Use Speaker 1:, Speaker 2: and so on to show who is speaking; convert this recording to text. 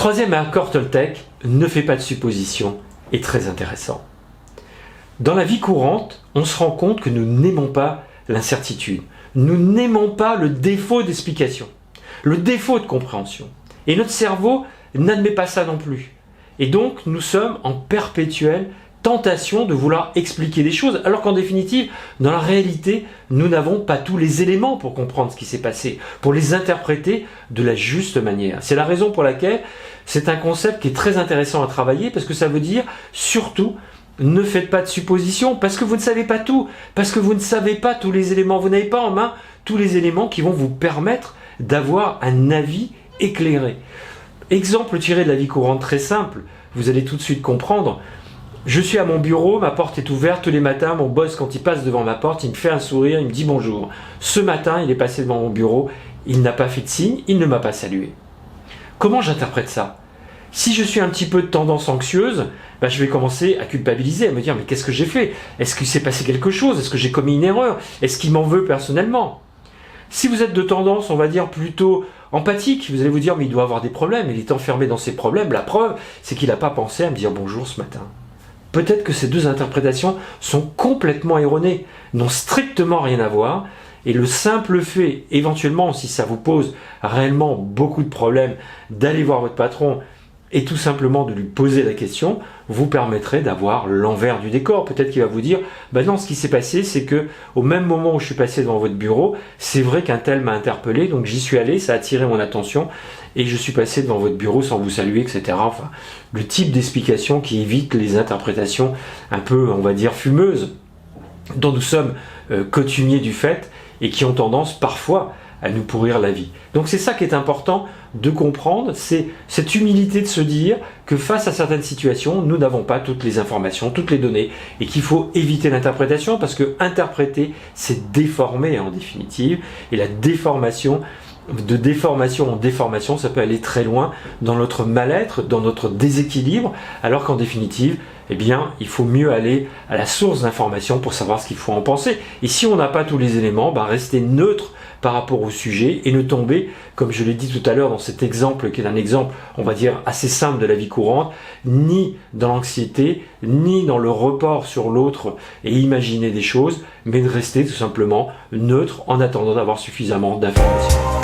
Speaker 1: troisième accord Toltec, ne fais pas de suppositions, est très intéressant. Dans la vie courante, on se rend compte que nous n'aimons pas l'incertitude. Nous n'aimons pas le défaut d'explication, le défaut de compréhension. Et notre cerveau n'admet pas ça non plus. Et donc, nous sommes en perpétuelle tentation de vouloir expliquer des choses, alors qu'en définitive, dans la réalité, nous n'avons pas tous les éléments pour comprendre ce qui s'est passé, pour les interpréter de la juste manière. C'est la raison pour laquelle c'est un concept qui est très intéressant à travailler, parce que ça veut dire, surtout, ne faites pas de suppositions, parce que vous ne savez pas tout, parce que vous ne savez pas tous les éléments, vous n'avez pas en main tous les éléments qui vont vous permettre d'avoir un avis éclairé. Exemple tiré de la vie courante très simple, vous allez tout de suite comprendre. Je suis à mon bureau, ma porte est ouverte, tous les matins, mon boss, quand il passe devant ma porte, il me fait un sourire, il me dit bonjour. Ce matin, il est passé devant mon bureau, il n'a pas fait de signe, il ne m'a pas salué. Comment j'interprète ça? Si je suis un petit peu de tendance anxieuse, je vais commencer à culpabiliser, à me dire mais qu'est-ce que j'ai fait? Est-ce qu'il s'est passé quelque chose? Est-ce que j'ai commis une erreur? Est-ce qu'il m'en veut personnellement? Si vous êtes de tendance, on va dire plutôt empathique, vous allez vous dire mais il doit avoir des problèmes, il est enfermé dans ses problèmes, la preuve c'est qu'il n'a pas pensé à me dire bonjour ce matin. Peut-être que ces deux interprétations sont complètement erronées, n'ont strictement rien à voir, et le simple fait, éventuellement, si ça vous pose réellement beaucoup de problèmes, d'aller voir votre patron et tout simplement de lui poser la question, vous permettrait d'avoir l'envers du décor. Peut-être qu'il va vous dire, non, ce qui s'est passé, c'est que au même moment où je suis passé devant votre bureau, c'est vrai qu'un tel m'a interpellé, donc j'y suis allé, ça a attiré mon attention, et je suis passé devant votre bureau sans vous saluer, etc. Enfin, le type d'explication qui évite les interprétations un peu, on va dire, fumeuses, dont nous sommes coutumiers du fait, et qui ont tendance parfois à nous pourrir la vie. Donc c'est ça qui est important de comprendre, c'est cette humilité de se dire que face à certaines situations, nous n'avons pas toutes les informations, toutes les données, et qu'il faut éviter l'interprétation, parce que interpréter, c'est déformer en définitive, et la déformation, de déformation en déformation, ça peut aller très loin dans notre mal-être, dans notre déséquilibre, alors qu'en définitive, il faut mieux aller à la source d'information pour savoir ce qu'il faut en penser. Et si on n'a pas tous les éléments, rester neutre par rapport au sujet et ne tomber, comme je l'ai dit tout à l'heure dans cet exemple, qui est un exemple, on va dire, assez simple de la vie courante, ni dans l'anxiété, ni dans le report sur l'autre et imaginer des choses, mais de rester tout simplement neutre en attendant d'avoir suffisamment d'informations.